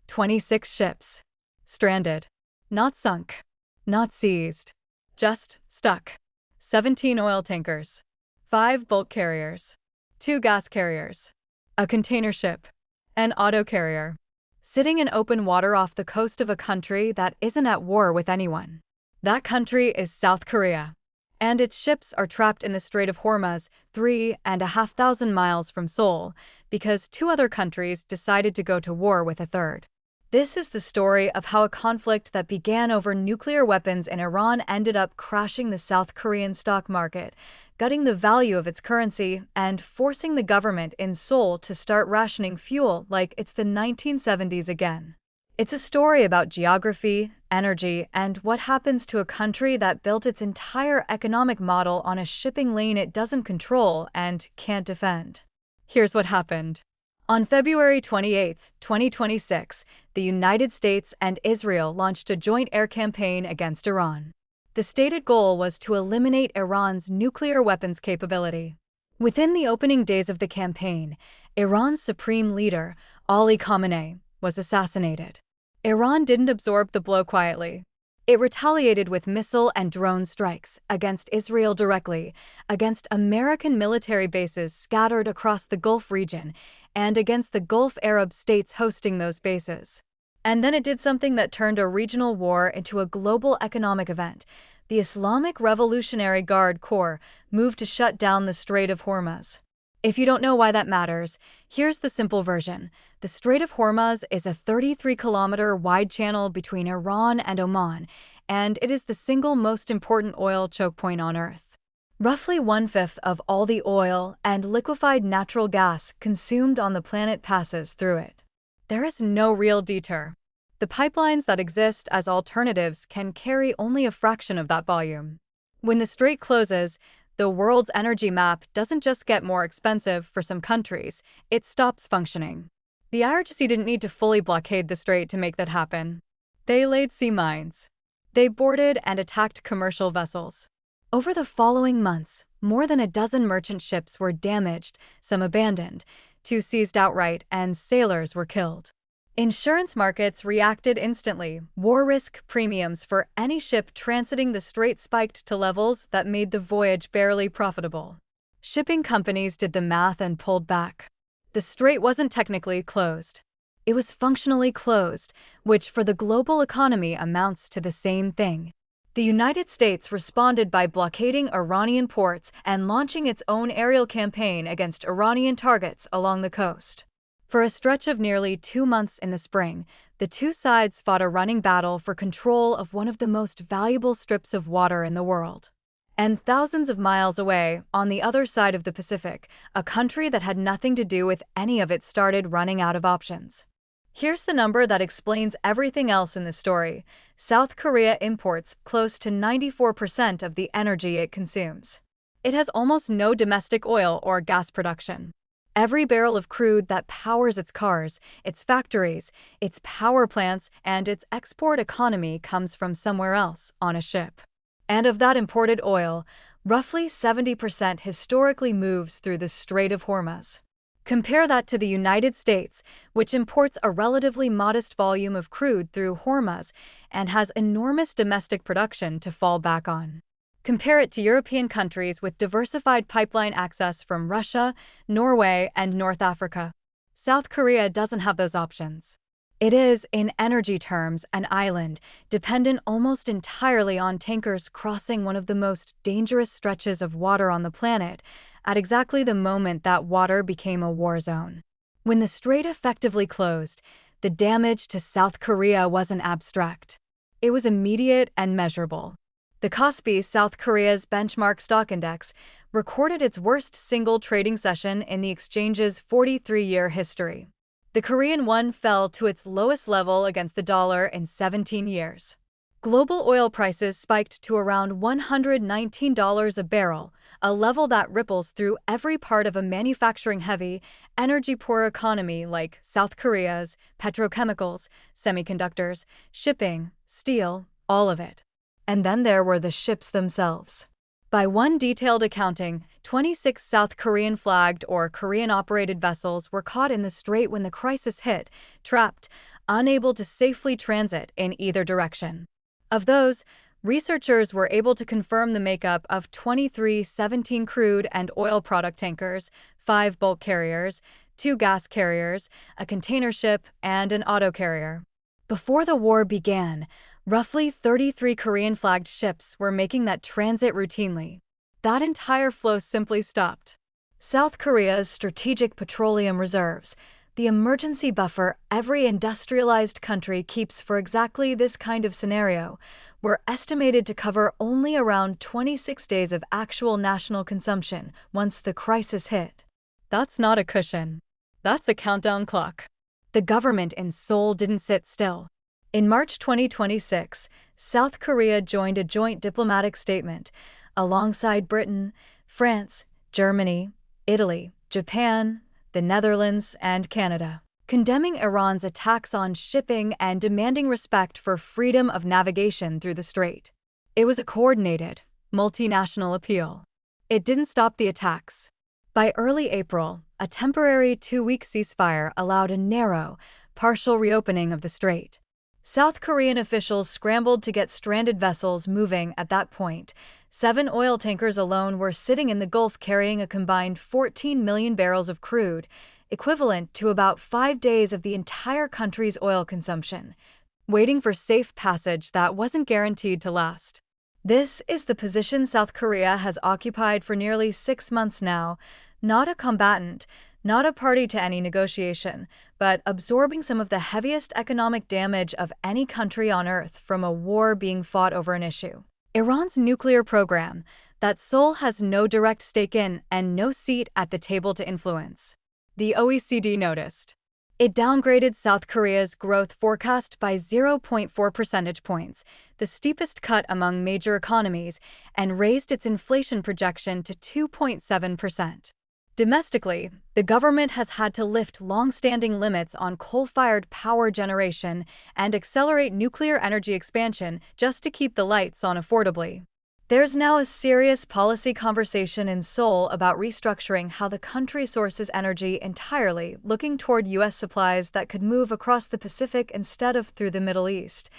26 ships. Stranded. Not sunk. Not seized. Just stuck. 17 oil tankers. 5 bulk carriers. 2 gas carriers. A container ship. An auto carrier. Sitting in open water off the coast of a country that isn't at war with anyone. That country is South Korea. And its ships are trapped in the Strait of Hormuz, 3,500 miles from Seoul, because 2 other countries decided to go to war with a third. This is the story of how a conflict that began over nuclear weapons in Iran ended up crashing the South Korean stock market, gutting the value of its currency, and forcing the government in Seoul to start rationing fuel like it's the 1970s again. It's a story about geography, energy, and what happens to a country that built its entire economic model on a shipping lane it doesn't control and can't defend. Here's what happened. On February 28, 2026, the United States and Israel launched a joint air campaign against Iran. The stated goal was to eliminate Iran's nuclear weapons capability. Within the opening days of the campaign, Iran's supreme leader, Ali Khamenei, was assassinated. Iran didn't absorb the blow quietly. It retaliated with missile and drone strikes against Israel directly, against American military bases scattered across the Gulf region, and against the Gulf Arab states hosting those bases. And then it did something that turned a regional war into a global economic event. The Islamic Revolutionary Guard Corps moved to shut down the Strait of Hormuz. If you don't know why that matters, here's the simple version. The Strait of Hormuz is a 33-kilometer wide channel between Iran and Oman, and it is the single most important oil choke point on Earth. Roughly 1/5 of all the oil and liquefied natural gas consumed on the planet passes through it. There is no real detour. The pipelines that exist as alternatives can carry only a fraction of that volume. When the strait closes, the world's energy map doesn't just get more expensive for some countries, it stops functioning. The IRGC didn't need to fully blockade the strait to make that happen. They laid sea mines. They boarded and attacked commercial vessels. Over the following months, more than a dozen merchant ships were damaged, some abandoned, 2 seized outright, and sailors were killed. Insurance markets reacted instantly. War risk premiums for any ship transiting the strait spiked to levels that made the voyage barely profitable. Shipping companies did the math and pulled back. The strait wasn't technically closed. It was functionally closed, which for the global economy amounts to the same thing. The United States responded by blockading Iranian ports and launching its own aerial campaign against Iranian targets along the coast. For a stretch of nearly 2 months in the spring, the 2 sides fought a running battle for control of one of the most valuable strips of water in the world. And thousands of miles away, on the other side of the Pacific, a country that had nothing to do with any of it started running out of options. Here's the number that explains everything else in the story. South Korea imports close to 94% of the energy it consumes. It has almost no domestic oil or gas production. Every barrel of crude that powers its cars, its factories, its power plants, and its export economy comes from somewhere else on a ship. And of that imported oil, roughly 70% historically moves through the Strait of Hormuz. Compare that to the United States, which imports a relatively modest volume of crude through Hormuz and has enormous domestic production to fall back on. Compare it to European countries with diversified pipeline access from Russia, Norway, and North Africa. South Korea doesn't have those options. It is, in energy terms, an island, dependent almost entirely on tankers crossing one of the most dangerous stretches of water on the planet, at exactly the moment that water became a war zone. When the strait effectively closed, the damage to South Korea wasn't abstract. It was immediate and measurable. The KOSPI, South Korea's benchmark stock index, recorded its worst single trading session in the exchange's 43-year history. The Korean won fell to its lowest level against the dollar in 17 years. Global oil prices spiked to around $119 a barrel, a level that ripples through every part of a manufacturing-heavy, energy-poor economy like South Korea's, petrochemicals, semiconductors, shipping, steel, all of it. And then there were the ships themselves. By one detailed accounting, 26 South Korean-flagged or Korean-operated vessels were caught in the strait when the crisis hit, trapped, unable to safely transit in either direction. Of those, researchers were able to confirm the makeup of 23 17 crude and oil product tankers, 5 bulk carriers, 2 gas carriers, a container ship, and an auto carrier. Before the war began, roughly 33 Korean-flagged ships were making that transit routinely. That entire flow simply stopped. South Korea's strategic petroleum reserves, the emergency buffer every industrialized country keeps for exactly this kind of scenario, were estimated to cover only around 26 days of actual national consumption once the crisis hit. That's not a cushion. That's a countdown clock. The government in Seoul didn't sit still. In March 2026, South Korea joined a joint diplomatic statement alongside Britain, France, Germany, Italy, Japan, the Netherlands, and Canada, condemning Iran's attacks on shipping and demanding respect for freedom of navigation through the strait. It was a coordinated, multinational appeal. It didn't stop the attacks. By early April, a temporary 2-week ceasefire allowed a narrow, partial reopening of the strait. South Korean officials scrambled to get stranded vessels moving at that point. 7 oil tankers alone were sitting in the Gulf carrying a combined 14 million barrels of crude, equivalent to about 5 days of the entire country's oil consumption, waiting for safe passage that wasn't guaranteed to last. This is the position South Korea has occupied for nearly 6 months now, not a combatant, not a party to any negotiation, but absorbing some of the heaviest economic damage of any country on Earth from a war being fought over an issue. Iran's nuclear program, that Seoul has no direct stake in and no seat at the table to influence. The OECD noticed. It downgraded South Korea's growth forecast by 0.4 percentage points, the steepest cut among major economies, and raised its inflation projection to 2.7%. Domestically, the government has had to lift long-standing limits on coal-fired power generation and accelerate nuclear energy expansion just to keep the lights on affordably. There's now a serious policy conversation in Seoul about restructuring how the country sources energy entirely, looking toward U.S. supplies that could move across the Pacific instead of through the Middle East,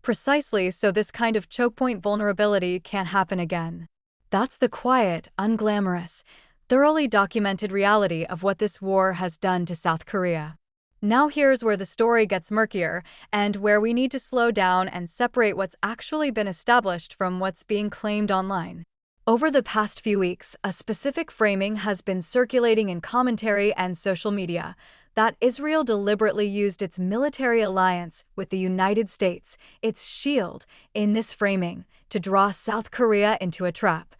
precisely so this kind of chokepoint vulnerability can't happen again. That's the quiet, unglamorous, thoroughly documented reality of what this war has done to South Korea. Now here's where the story gets murkier, and where we need to slow down and separate what's actually been established from what's being claimed online. Over the past few weeks, a specific framing has been circulating in commentary and social media, that Israel deliberately used its military alliance with the United States, its shield, in this framing, to draw South Korea into a trap,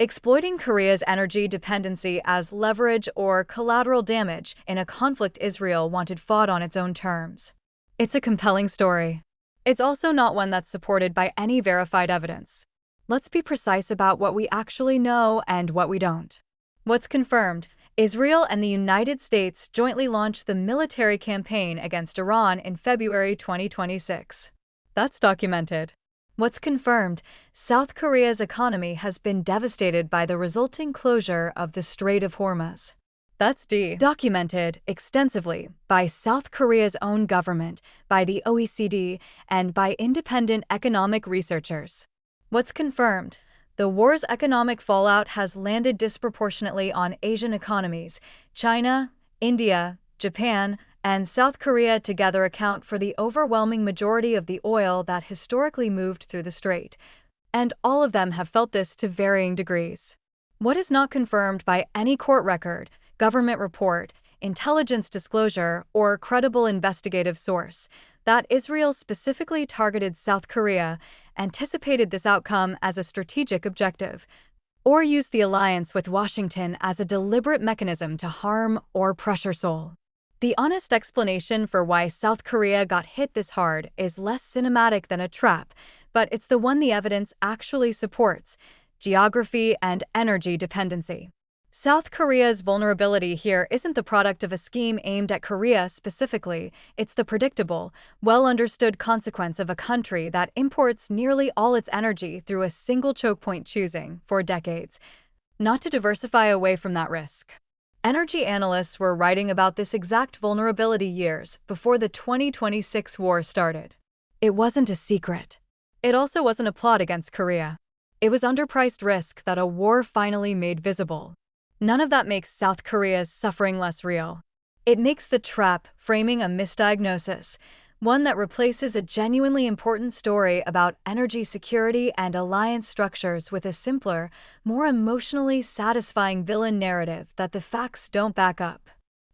exploiting Korea's energy dependency as leverage or collateral damage in a conflict Israel wanted fought on its own terms. It's a compelling story. It's also not one that's supported by any verified evidence. Let's be precise about what we actually know and what we don't. What's confirmed? Israel and the United States jointly launched the military campaign against Iran in February 2026. That's documented. What's confirmed? South Korea's economy has been devastated by the resulting closure of the Strait of Hormuz. That's documented extensively by South Korea's own government, by the OECD, and by independent economic researchers. What's confirmed? The war's economic fallout has landed disproportionately on Asian economies. China, India, Japan, and South Korea together account for the overwhelming majority of the oil that historically moved through the strait, and all of them have felt this to varying degrees. What is not confirmed by any court record, government report, intelligence disclosure, or credible investigative source, that Israel specifically targeted South Korea, anticipated this outcome as a strategic objective, or used the alliance with Washington as a deliberate mechanism to harm or pressure Seoul. The honest explanation for why South Korea got hit this hard is less cinematic than a trap, but it's the one the evidence actually supports: geography and energy dependency. South Korea's vulnerability here isn't the product of a scheme aimed at Korea specifically, it's the predictable, well-understood consequence of a country that imports nearly all its energy through a single choke point, choosing, for decades, not to diversify away from that risk. Energy analysts were writing about this exact vulnerability years before the 2026 war started. It wasn't a secret. It also wasn't a plot against Korea. It was underpriced risk that a war finally made visible. None of that makes South Korea's suffering less real. It makes the trap framing a misdiagnosis, one that replaces a genuinely important story about energy security and alliance structures with a simpler, more emotionally satisfying villain narrative that the facts don't back up.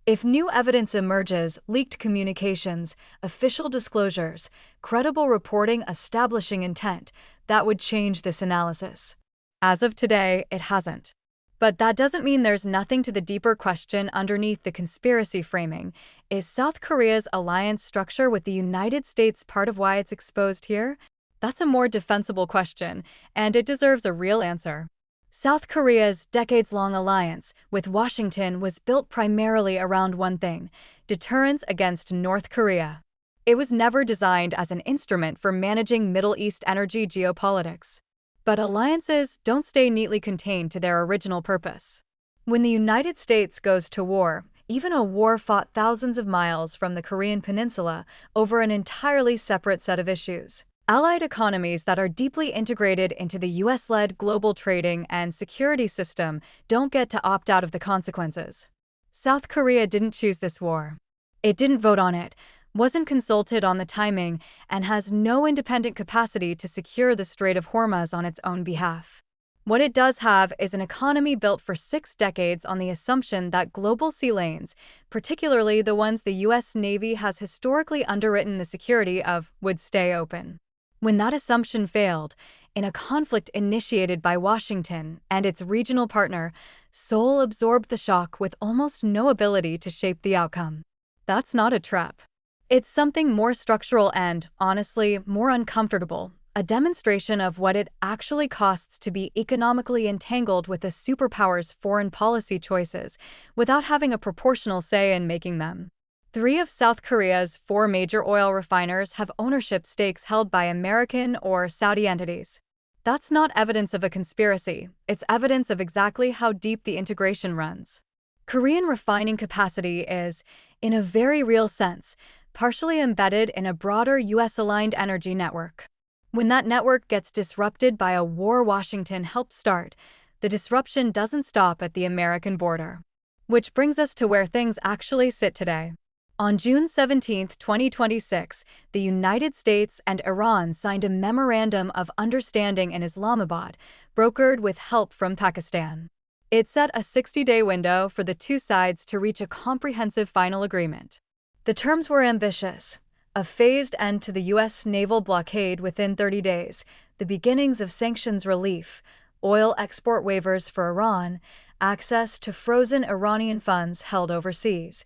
If new evidence emerges, leaked communications, official disclosures, credible reporting establishing intent, that would change this analysis. As of today, it hasn't. But that doesn't mean there's nothing to the deeper question underneath the conspiracy framing. Is South Korea's alliance structure with the United States part of why it's exposed here? That's a more defensible question, and it deserves a real answer. South Korea's decades-long alliance with Washington was built primarily around one thing: deterrence against North Korea. It was never designed as an instrument for managing Middle East energy geopolitics. But alliances don't stay neatly contained to their original purpose. When the United States goes to war, even a war fought thousands of miles from the Korean peninsula over an entirely separate set of issues, allied economies that are deeply integrated into the US-led global trading and security system don't get to opt out of the consequences. South Korea didn't choose this war. It didn't vote on it, wasn't consulted on the timing, and has no independent capacity to secure the Strait of Hormuz on its own behalf. What it does have is an economy built for 6 decades on the assumption that global sea lanes, particularly the ones the U.S. Navy has historically underwritten the security of, would stay open. When that assumption failed, in a conflict initiated by Washington and its regional partner, Seoul absorbed the shock with almost no ability to shape the outcome. That's not a trap. It's something more structural and, honestly, more uncomfortable, a demonstration of what it actually costs to be economically entangled with a superpower's foreign policy choices without having a proportional say in making them. 3 of South Korea's 4 major oil refiners have ownership stakes held by American or Saudi entities. That's not evidence of a conspiracy, it's evidence of exactly how deep the integration runs. Korean refining capacity is, in a very real sense, partially embedded in a broader US-aligned energy network. When that network gets disrupted by a war Washington helped start, the disruption doesn't stop at the American border. Which brings us to where things actually sit today. On June 17, 2026, the United States and Iran signed a memorandum of understanding in Islamabad, brokered with help from Pakistan. It set a 60-day window for the two sides to reach a comprehensive final agreement. The terms were ambitious: a phased end to the U.S. naval blockade within 30 days, the beginnings of sanctions relief, oil export waivers for Iran, access to frozen Iranian funds held overseas,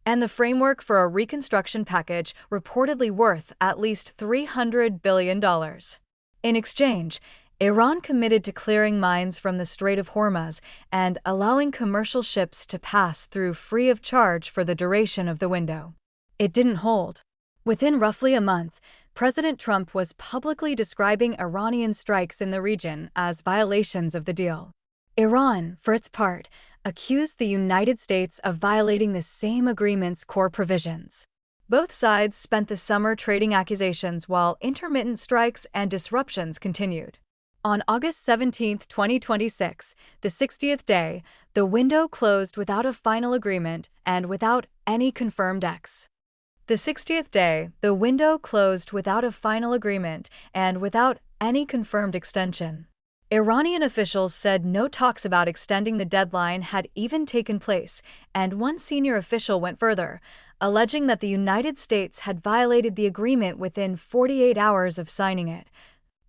and the framework for a reconstruction package reportedly worth at least $300 billion. In exchange, Iran committed to clearing mines from the Strait of Hormuz and allowing commercial ships to pass through free of charge for the duration of the window. It didn't hold. Within roughly a month, President Trump was publicly describing Iranian strikes in the region as violations of the deal. Iran, for its part, accused the United States of violating the same agreement's core provisions. Both sides spent the summer trading accusations while intermittent strikes and disruptions continued. On August 17, 2026, the 60th day, the window closed without a final agreement and without any confirmed X. The 60th day, the window closed without a final agreement and without any confirmed extension. Iranian officials said no talks about extending the deadline had even taken place, and one senior official went further, alleging that the United States had violated the agreement within 48 hours of signing it,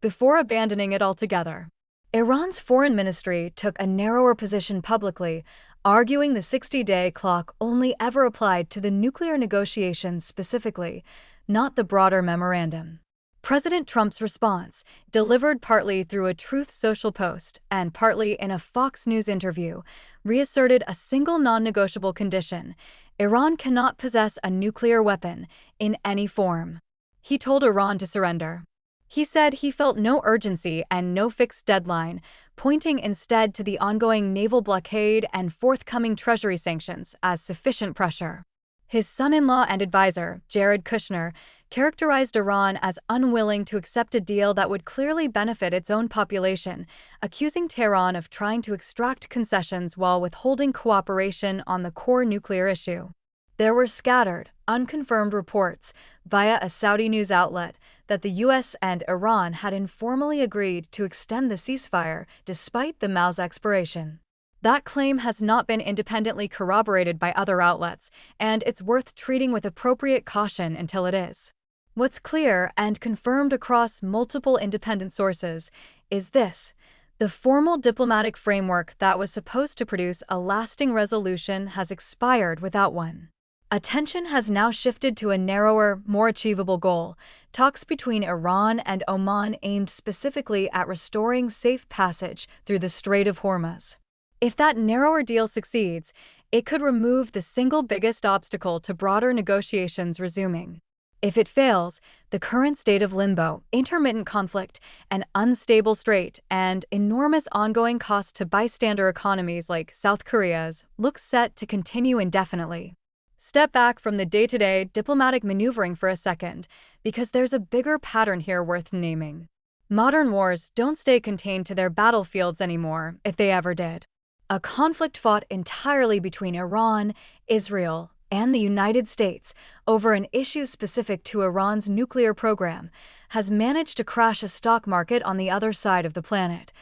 before abandoning it altogether. Iran's foreign ministry took a narrower position publicly, arguing the 60-day clock only ever applied to the nuclear negotiations specifically, not the broader memorandum. President Trump's response, delivered partly through a Truth Social post and partly in a Fox News interview, reasserted a single non-negotiable condition: Iran cannot possess a nuclear weapon in any form. He told Iran to surrender. He said he felt no urgency and no fixed deadline, pointing instead to the ongoing naval blockade and forthcoming Treasury sanctions as sufficient pressure. His son-in-law and advisor, Jared Kushner, characterized Iran as unwilling to accept a deal that would clearly benefit its own population, accusing Tehran of trying to extract concessions while withholding cooperation on the core nuclear issue. There were scattered, unconfirmed reports via a Saudi news outlet that the U.S. and Iran had informally agreed to extend the ceasefire despite the Mao's expiration. That claim has not been independently corroborated by other outlets, and it's worth treating with appropriate caution until it is. What's clear and confirmed across multiple independent sources is this: the formal diplomatic framework that was supposed to produce a lasting resolution has expired without one. Attention has now shifted to a narrower, more achievable goal: talks between Iran and Oman aimed specifically at restoring safe passage through the Strait of Hormuz. If that narrower deal succeeds, it could remove the single biggest obstacle to broader negotiations resuming. If it fails, the current state of limbo, intermittent conflict, an unstable strait, and enormous ongoing cost to bystander economies like South Korea's looks set to continue indefinitely. Step back from the day-to-day diplomatic maneuvering for a second, because there's a bigger pattern here worth naming. Modern wars don't stay contained to their battlefields anymore, if they ever did. A conflict fought entirely between Iran, Israel, and the United States over an issue specific to Iran's nuclear program has managed to crash a stock market on the other side of the planet,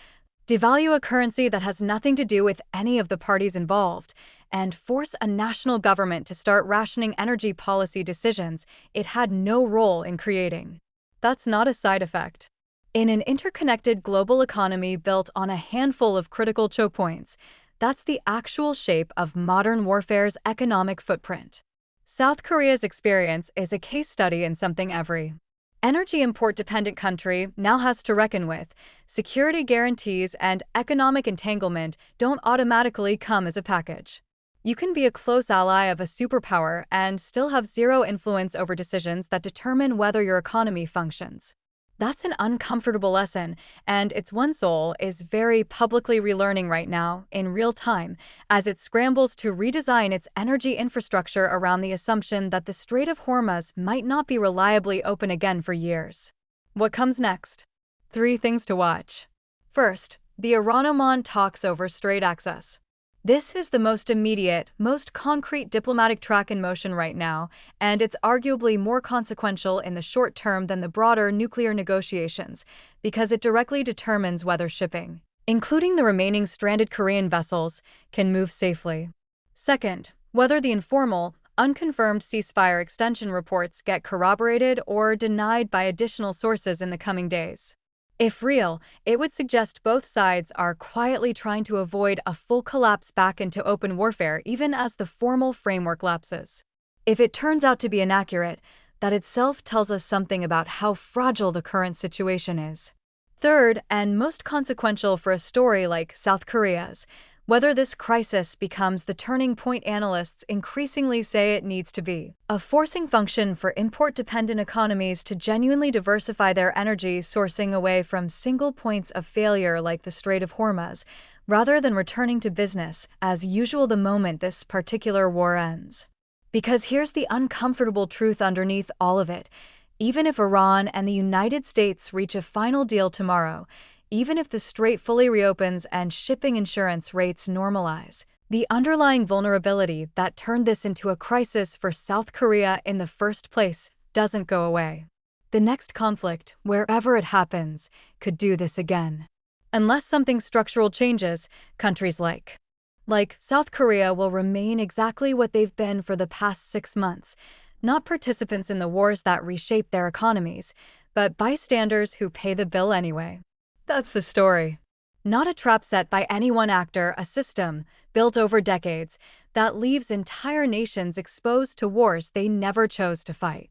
devalue a currency that has nothing to do with any of the parties involved, and force a national government to start rationing energy policy decisions it had no role in creating. That's not a side effect. In an interconnected global economy built on a handful of critical chokepoints, that's the actual shape of modern warfare's economic footprint. South Korea's experience is a case study in something every energy import-dependent country now has to reckon with. Security guarantees and economic entanglement don't automatically come as a package. You can be a close ally of a superpower and still have zero influence over decisions that determine whether your economy functions. That's an uncomfortable lesson, and it's one Seoul is very publicly relearning right now, in real time, as it scrambles to redesign its energy infrastructure around the assumption that the Strait of Hormuz might not be reliably open again for years. What comes next? 3 things to watch. First, the Iran-Oman talks over strait access. This is the most immediate, most concrete diplomatic track in motion right now, and it's arguably more consequential in the short term than the broader nuclear negotiations, because it directly determines whether shipping, including the remaining stranded Korean vessels, can move safely. Second, whether the informal, unconfirmed ceasefire extension reports get corroborated or denied by additional sources in the coming days. If real, it would suggest both sides are quietly trying to avoid a full collapse back into open warfare even as the formal framework lapses. If it turns out to be inaccurate, that itself tells us something about how fragile the current situation is. Third, and most consequential for a story like South Korea's, whether this crisis becomes the turning point analysts increasingly say it needs to be, a forcing function for import-dependent economies to genuinely diversify their energy sourcing away from single points of failure like the Strait of Hormuz, rather than returning to business as usual the moment this particular war ends. Because here's the uncomfortable truth underneath all of it: even if Iran and the United States reach a final deal tomorrow, even if the strait fully reopens and shipping insurance rates normalize, the underlying vulnerability that turned this into a crisis for South Korea in the first place doesn't go away. The next conflict, wherever it happens, could do this again. Unless something structural changes, countries like South Korea will remain exactly what they've been for the past 6 months, not participants in the wars that reshape their economies, but bystanders who pay the bill anyway. That's the story. Not a trap set by any one actor, a system, built over decades, that leaves entire nations exposed to wars they never chose to fight.